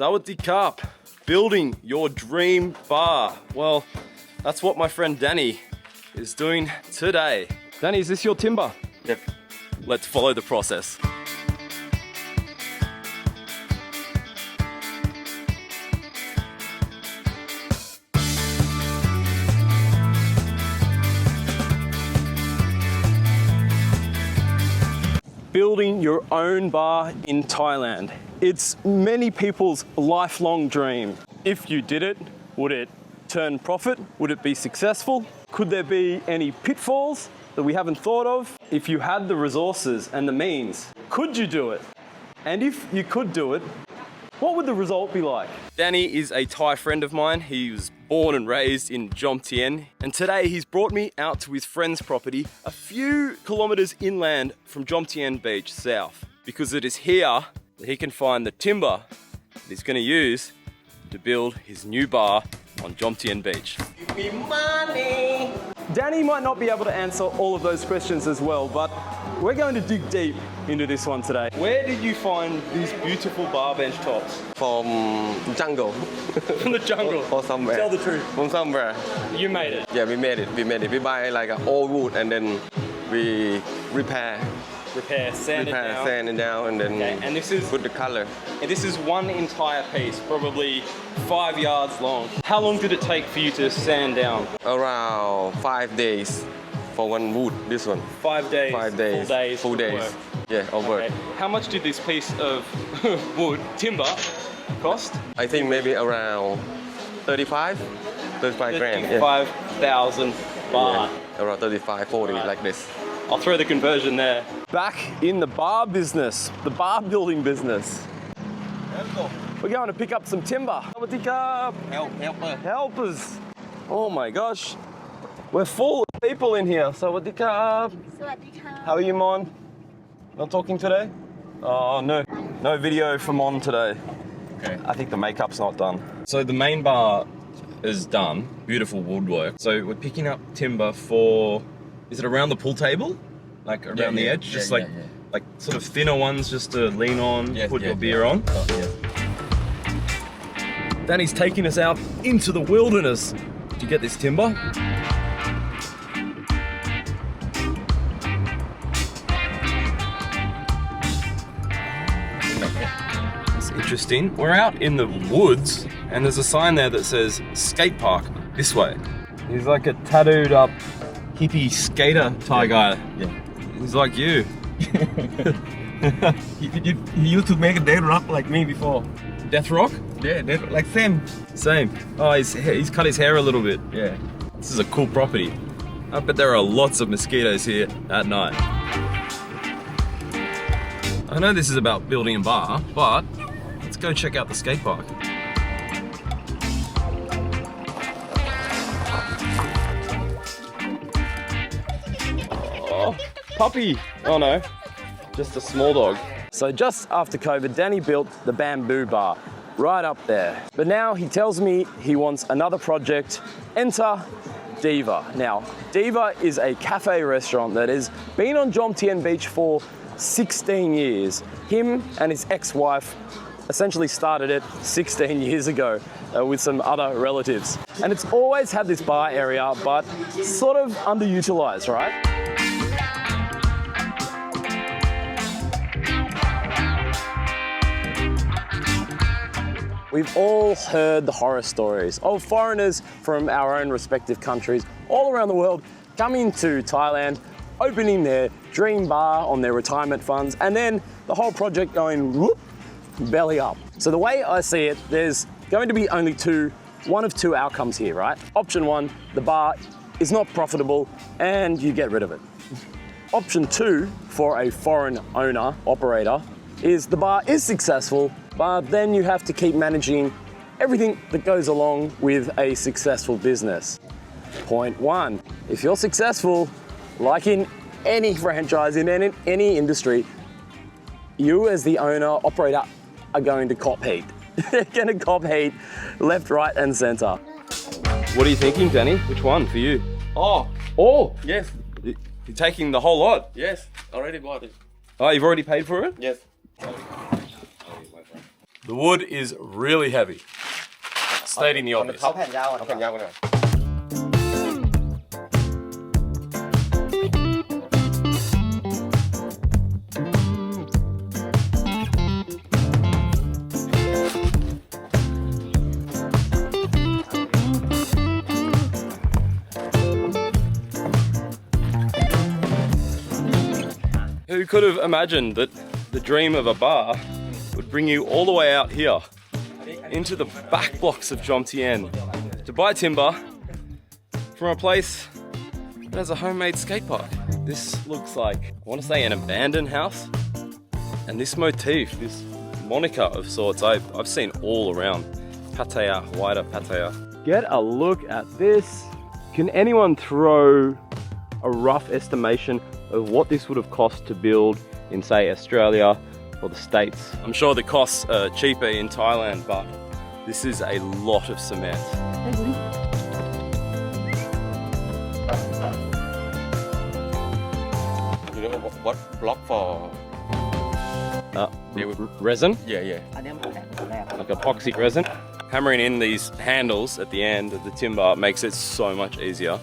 Sawadee Carp, building your dream bar. Well, that's what my friend Danny is doing today. Danny, is this your timber? Yep. Let's follow the process. Building your own bar in Thailand. It's many people's lifelong dream. If you did it, would it turn profit? Would it be successful? Could there be any pitfalls that we haven't thought of? If you had the resources and the means, could you do it? And if you could do it, what would the result be like? Danny is a Thai friend of mine. He was born and raised in Jomtien, and today he's brought me out to his friend's property a few kilometers inland from Jomtien Beach south, because it is here that he can find the timber that he's going to use to build his new bar on Jomtien Beach. Give me money! Danny might not be able to answer all of those questions as well, but we're going to dig deep into this one today. Where did you find these beautiful bar bench tops? From jungle. From the jungle? Or somewhere. Tell the truth. From somewhere. You made it? Yeah, we made it. We buy like an old wood and then we repair, sand it down and then and this is, put the color. And this is one entire piece, probably 5 yards long. How long did it take for you to sand down? Around 5 days for one wood, this one. 5 days? 5 days. Full days? Work. Yeah, of work. How much did this piece of wood, timber, cost? I think maybe around 35 grand. 35,000 baht. Yeah, around 35, 40 like this. I'll throw the conversion there. Back in the bar business, the bar building business. We're going to pick up some timber. Helpers. Oh my gosh. We're full of people in here. Sawadee Krap. How are you, Mon? Not talking today? Oh, no video for Mon today. Okay. I think the makeup's not done. So the main bar is done. Beautiful woodwork. So we're picking up timber for, is it around the pool table? Like around the edge? Just like sort of thinner ones just to lean on, put your beer on. Danny's taking us out into the wilderness to get this timber. That's interesting. We're out in the woods and there's a sign there that says skate park this way. He's like a tattooed up hippie skater Thai guy. Yeah. He's like you. He used to make a dead rock like me before. Death rock? Yeah, like same. Same. Oh, he's cut his hair a little bit. Yeah. This is a cool property. I bet there are lots of mosquitoes here at night. I know this is about building a bar, but let's go check out the skate park. Oh, puppy. Oh no, just a small dog. So just after COVID, Danny built the bamboo bar right up there. But now he tells me he wants another project. Enter DVER. Now, DVER is a cafe restaurant that has been on Jomtien Beach for 16 years. Him and his ex-wife essentially started it 16 years ago with some other relatives. And it's always had this bar area, but sort of underutilized, right? We've all heard the horror stories of foreigners from our own respective countries all around the world coming to Thailand, opening their dream bar on their retirement funds, and then the whole project going whoop, belly up. So the way I see it, there's going to be only one of two outcomes here, right? Option one, the bar is not profitable and you get rid of it. Option two, for a foreign owner, operator, is the bar is successful, but then you have to keep managing everything that goes along with a successful business. Point one, if you're successful, like in any franchise, in any industry, you as the owner, operator, are going to cop heat. You're going to cop heat left, right, and center. What are you thinking, Danny? Which one for you? Oh, yes. You're taking the whole lot? Yes, already bought it. Oh, you've already paid for it? Yes. The wood is really heavy. Stating the obvious. เอาแผ่นยาวก่อน Who could have imagined that the dream of a bar would bring you all the way out here into the back blocks of Jomtien to buy timber from a place that has a homemade skate park. This looks like, I want to say, an abandoned house. And this motif, this moniker of sorts, I've seen all around Pattaya, wider Pattaya. Get a look at this. Can anyone throw a rough estimation of what this would have cost to build in, say, Australia or the States? I'm sure the costs are cheaper in Thailand, but this is a lot of cement. You know what block for? Resin? Yeah. Like epoxy resin. Hammering in these handles at the end of the timber makes it so much easier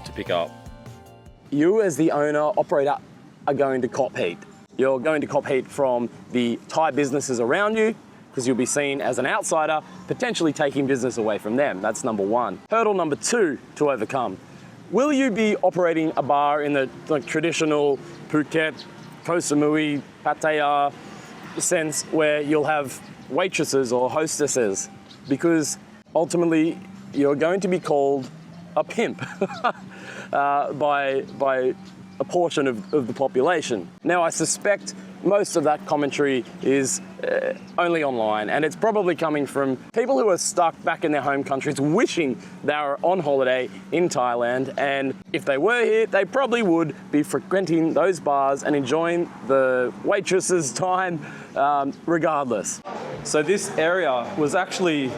to pick up. You as the owner, operator, are going to cop heat. You're going to cop heat from the Thai businesses around you because you'll be seen as an outsider, potentially taking business away from them. That's number one. Hurdle number two to overcome. Will you be operating a bar in the traditional Phuket, Koh Samui, Pattaya sense where you'll have waitresses or hostesses? Because ultimately you're going to be called a pimp by a portion of the population. Now, I suspect most of that commentary is only online, and it's probably coming from people who are stuck back in their home countries wishing they were on holiday in Thailand, and if they were here, they probably would be frequenting those bars and enjoying the waitresses' time regardless. So this area was actually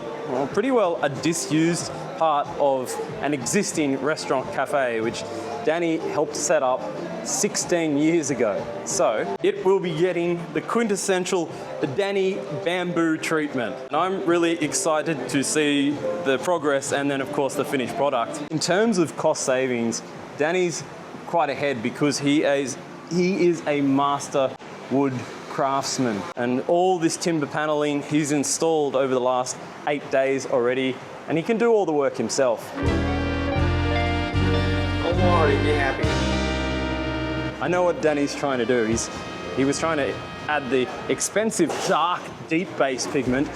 pretty well a disused part of an existing restaurant cafe, which Danny helped set up 16 years ago. So it will be getting the quintessential Danny bamboo treatment. And I'm really excited to see the progress and then of course the finished product. In terms of cost savings, Danny's quite ahead because he is a master wood craftsman, and all this timber paneling he's installed over the last 8 days already, and he can do all the work himself. Don't worry, be happy. I know what Danny's trying to do. He was trying to add the expensive dark deep base pigment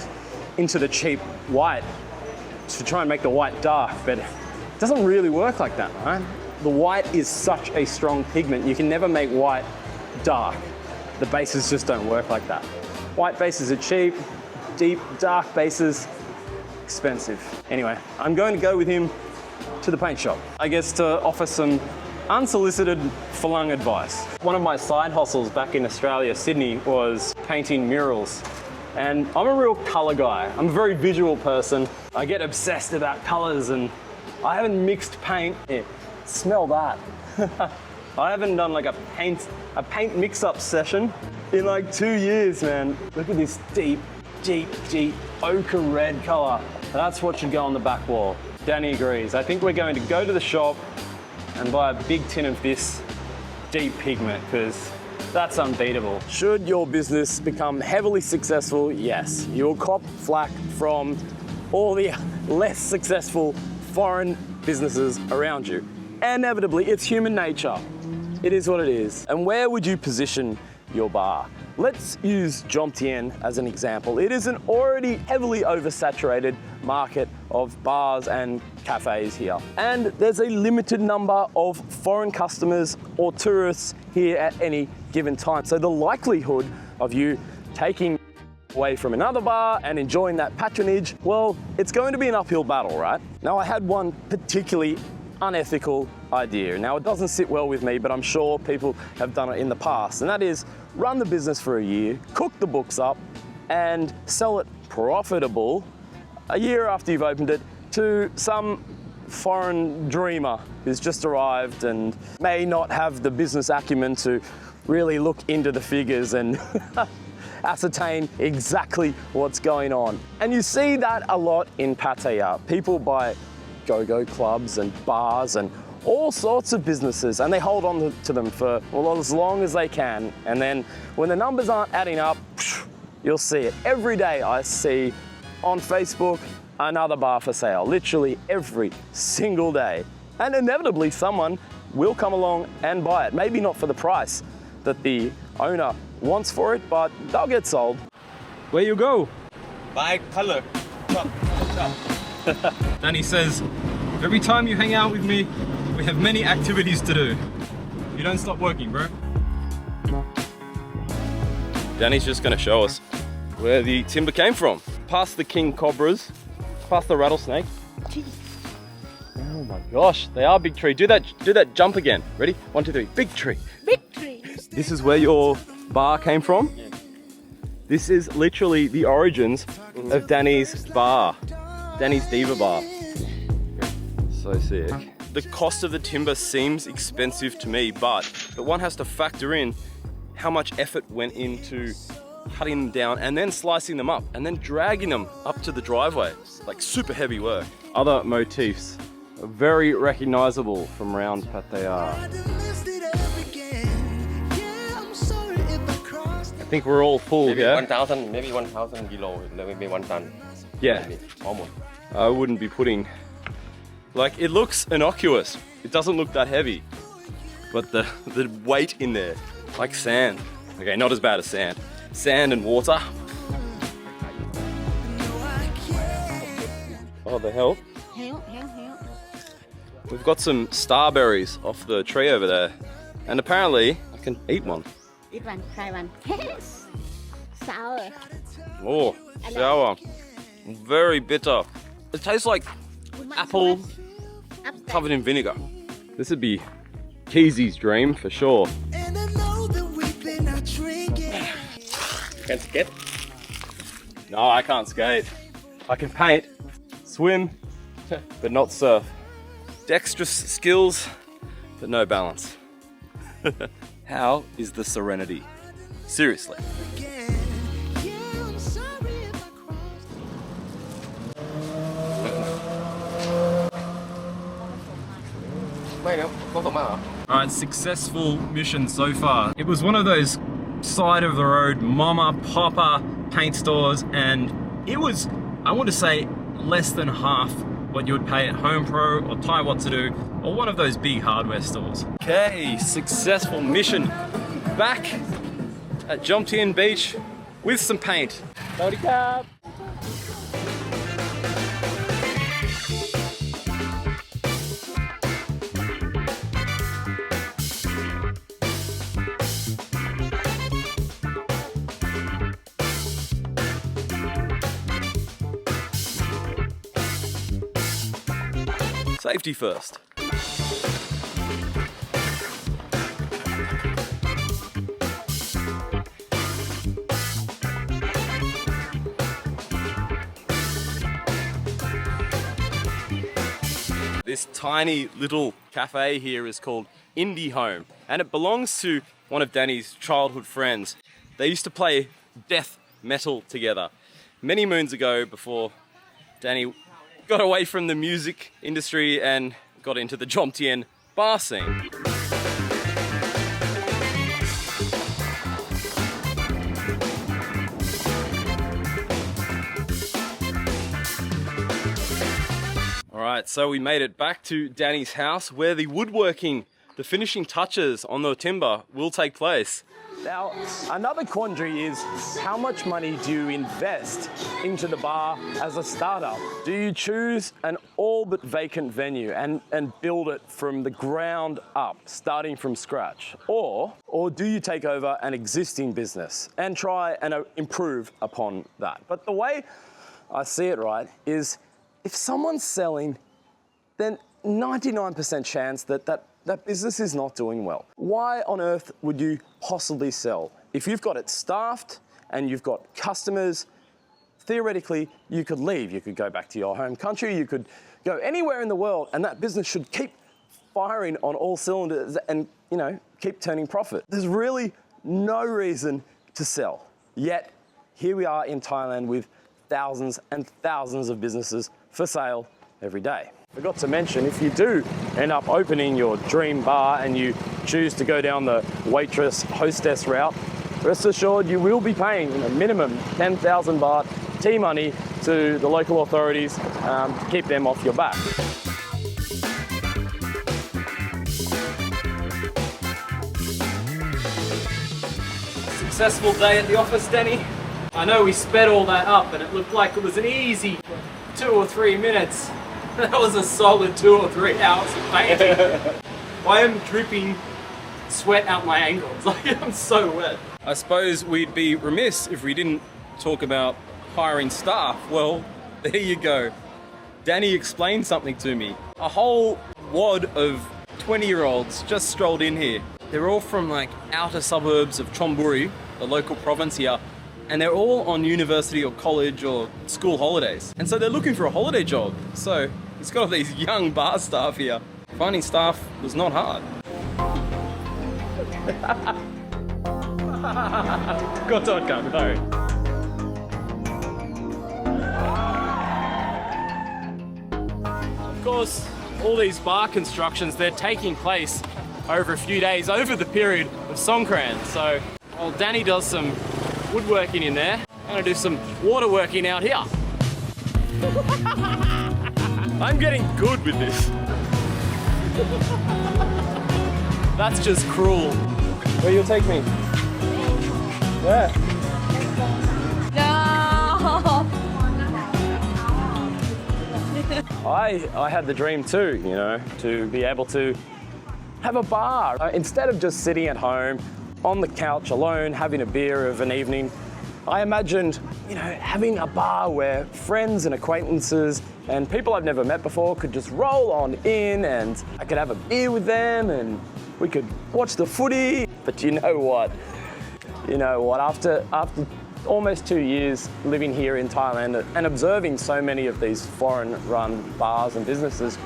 into the cheap white to try and make the white dark, but it doesn't really work like that, right? The white is such a strong pigment, you can never make white dark. The bases just don't work like that. White bases are cheap, deep, dark bases, expensive. Anyway, I'm going to go with him to the paint shop, I guess, to offer some unsolicited Falang advice. One of my side hustles back in Australia, Sydney, was painting murals. And I'm a real color guy. I'm a very visual person. I get obsessed about colors, and I haven't mixed paint. Here, smell that. I haven't done like a paint mix-up session in like 2 years, man. Look at this deep, deep, deep ochre red color. That's what should go on the back wall. Danny agrees. I think we're going to go to the shop and buy a big tin of this deep pigment because that's unbeatable. Should your business become heavily successful, yes, you will cop flack from all the less successful foreign businesses around you. Inevitably, it's human nature. It is what it is. And where would you position your bar? Let's use Jomtien as an example. It is an already heavily oversaturated market of bars and cafes here. And there's a limited number of foreign customers or tourists here at any given time. So the likelihood of you taking away from another bar and enjoying that patronage, well, it's going to be an uphill battle, right? Now, I had one particularly unethical idea. Now, it doesn't sit well with me, but I'm sure people have done it in the past, and that is run the business for a year, cook the books up, and sell it profitable a year after you've opened it to some foreign dreamer who's just arrived and may not have the business acumen to really look into the figures and ascertain exactly what's going on. And you see that a lot in Pattaya. People buy go-go clubs and bars and all sorts of businesses, and they hold on to them for, well, as long as they can. And then when the numbers aren't adding up, you'll see it. Every day I see on Facebook another bar for sale, literally every single day. And inevitably someone will come along and buy it. Maybe not for the price that the owner wants for it, but they'll get sold. Where you go? Buy color. Chop, chop. Danny says, every time you hang out with me, we have many activities to do. You don't stop working, bro. Danny's just gonna show us where the timber came from. Past the king cobras, past the rattlesnake. Oh my gosh, they are big tree. Do that jump again. Ready? 1, 2, 3. Big tree. Big tree. This is where your bar came from? Yeah. This is literally the origins of Danny's bar. Danny's DVER Bar. So sick. The cost of the timber seems expensive to me, but one has to factor in how much effort went into cutting them down and then slicing them up and then dragging them up to the driveway. Like super heavy work. Other motifs are very recognizable from around Pattaya. I think we're all full, Maybe yeah? 1,000, maybe 1,000 kilo, maybe 1 ton. Yeah. Maybe, almost. I wouldn't be putting, like, it looks innocuous. It doesn't look that heavy, but the weight in there, like sand. Okay, not as bad as sand. Sand and water. Oh, the hell? Help. We've got some starberries off the tree over there, and apparently I can eat one. Eat one, try one. Sour. Oh, sour. Very bitter. It tastes like apple covered in vinegar. This would be Keezy's dream for sure. Can skate? No, I can't skate. I can paint, swim, but not surf. Dexterous skills, but no balance. How is the serenity? Seriously. Alright, successful mission so far. It was one of those side of the road mama papa paint stores, and it was, I want to say, less than half what you would pay at Home Pro or Thai What To Do or one of those big hardware stores. Okay, successful mission. Back at Jomtien Beach with some paint. Sawadee. Safety first. This tiny little cafe here is called Indie Home, and it belongs to one of Danny's childhood friends. They used to play death metal together many moons ago before Danny got away from the music industry and got into the Jomtien bar scene. Alright, so we made it back to Danny's house where the woodworking, the finishing touches on the timber will take place. Now, another quandary is how much money do you invest into the bar as a startup? Do you choose an all but vacant venue and build it from the ground up, starting from scratch? Or do you take over an existing business and try and improve upon that? But the way I see it, right, is if someone's selling, then 99% chance that business is not doing well. Why on earth would you possibly sell? If you've got it staffed and you've got customers, theoretically, you could leave. You could go back to your home country, you could go anywhere in the world, and that business should keep firing on all cylinders and, you know, keep turning profit. There's really no reason to sell. Yet, here we are in Thailand with thousands and thousands of businesses for sale every day. Forgot to mention, if you do end up opening your dream bar and you choose to go down the waitress, hostess route, rest assured you will be paying a minimum 10,000 baht tea money to the local authorities to keep them off your back. Successful day at the office, Danny. I know we sped all that up and it looked like it was an easy 2 or 3 minutes. That was a solid 2 or 3 hours of painting. I am dripping sweat out my ankles, like I'm so wet. I suppose we'd be remiss if we didn't talk about hiring staff. Well, there you go. Danny explained something to me. A whole wad of 20-year-olds just strolled in here. They're all from like outer suburbs of Chonburi, the local province here, and they're all on university or college or school holidays. And so they're looking for a holiday job. So he's got all these young bar staff here. Finding staff was not hard. Gott Dank, no. Of course, all these bar constructions, they're taking place over a few days over the period of Songkran. So while Danny does some woodworking in there, I'm gonna do some waterworking out here. I'm getting good with this. That's just cruel. Where you'll take me? Where? I had the dream too, you know, to be able to have a bar. Instead of just sitting at home on the couch alone, having a beer of an evening, I imagined, you know, having a bar where friends and acquaintances and people I've never met before could just roll on in and I could have a beer with them and we could watch the footy. But you know what? After almost 2 years living here in Thailand and observing so many of these foreign-run bars and businesses,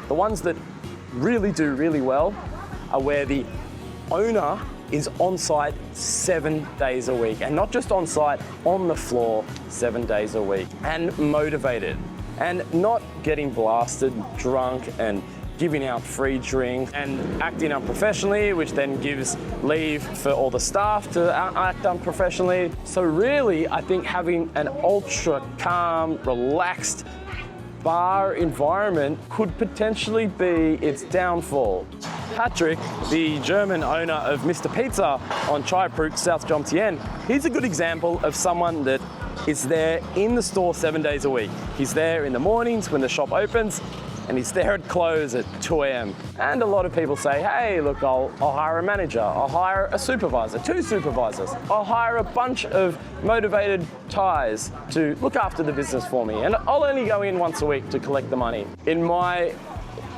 the ones that really do really well are where the owner is on site 7 days a week, and not just on site, on the floor 7 days a week, and motivated, and not getting blasted, drunk, and giving out free drinks and acting unprofessionally, which then gives leave for all the staff to act unprofessionally. So really, I think having an ultra calm, relaxed bar environment could potentially be its downfall. Patrick, the German owner of Mr. Pizza on Chai Pruk, South Jomtien, he's a good example of someone that is there in the store 7 days a week. He's there in the mornings when the shop opens, and he's there at close at 2 a.m. And a lot of people say, hey, look, I'll hire a manager, I'll hire a supervisor, 2 supervisors, I'll hire a bunch of motivated Thais to look after the business for me, and I'll only go in once a week to collect the money. In my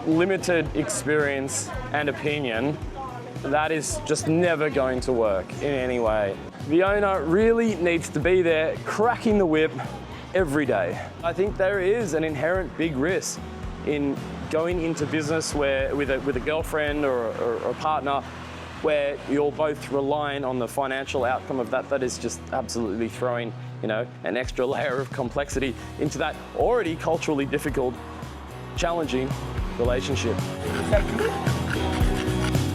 limited experience and opinion, that is just never going to work in any way. The owner really needs to be there cracking the whip every day. I think there is an inherent big risk in going into business where with a girlfriend or a partner where you're both relying on the financial outcome of that. That is just absolutely throwing, you know, an extra layer of complexity into that already culturally difficult, challenging relationship.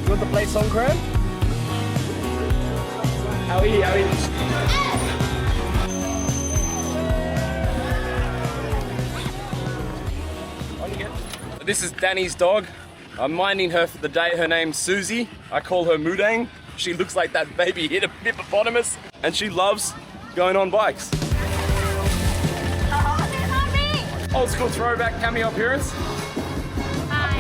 You want to play Songkran? How are you? This is Danny's dog. I'm minding her for the day. Her name's Susie. I call her Mudang. She looks like that baby hippopotamus, and she loves going on bikes. Old school throwback cameo appearance. Hi.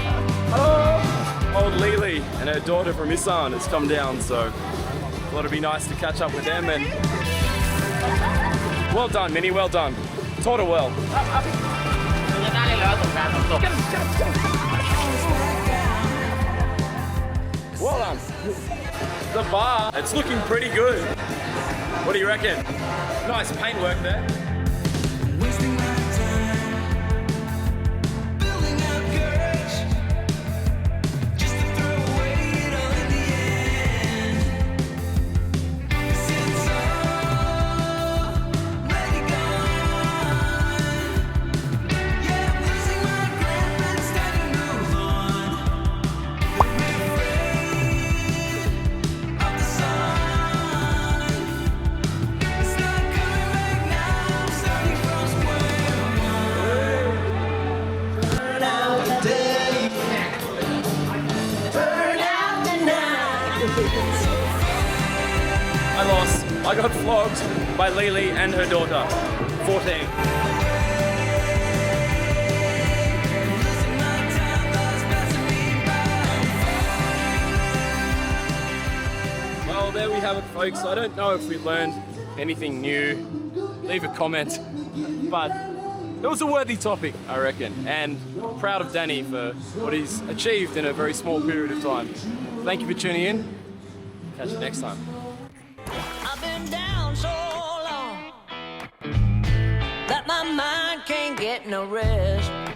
Hello. Old Lily and her daughter from Isan has come down, so thought it'd be nice to catch up with them. And well done, Minnie. Well done. Taught her well. Well done. The bar, it's looking pretty good. What do you reckon? Nice paintwork there. I got flogged by Lily and her daughter, 14. Well, there we have it, folks. I don't know if we learned anything new. Leave a comment. But it was a worthy topic, I reckon. And proud of Danny for what he's achieved in a very small period of time. Thank you for tuning in. Catch you next time. I've been down so long that my mind can't get no rest.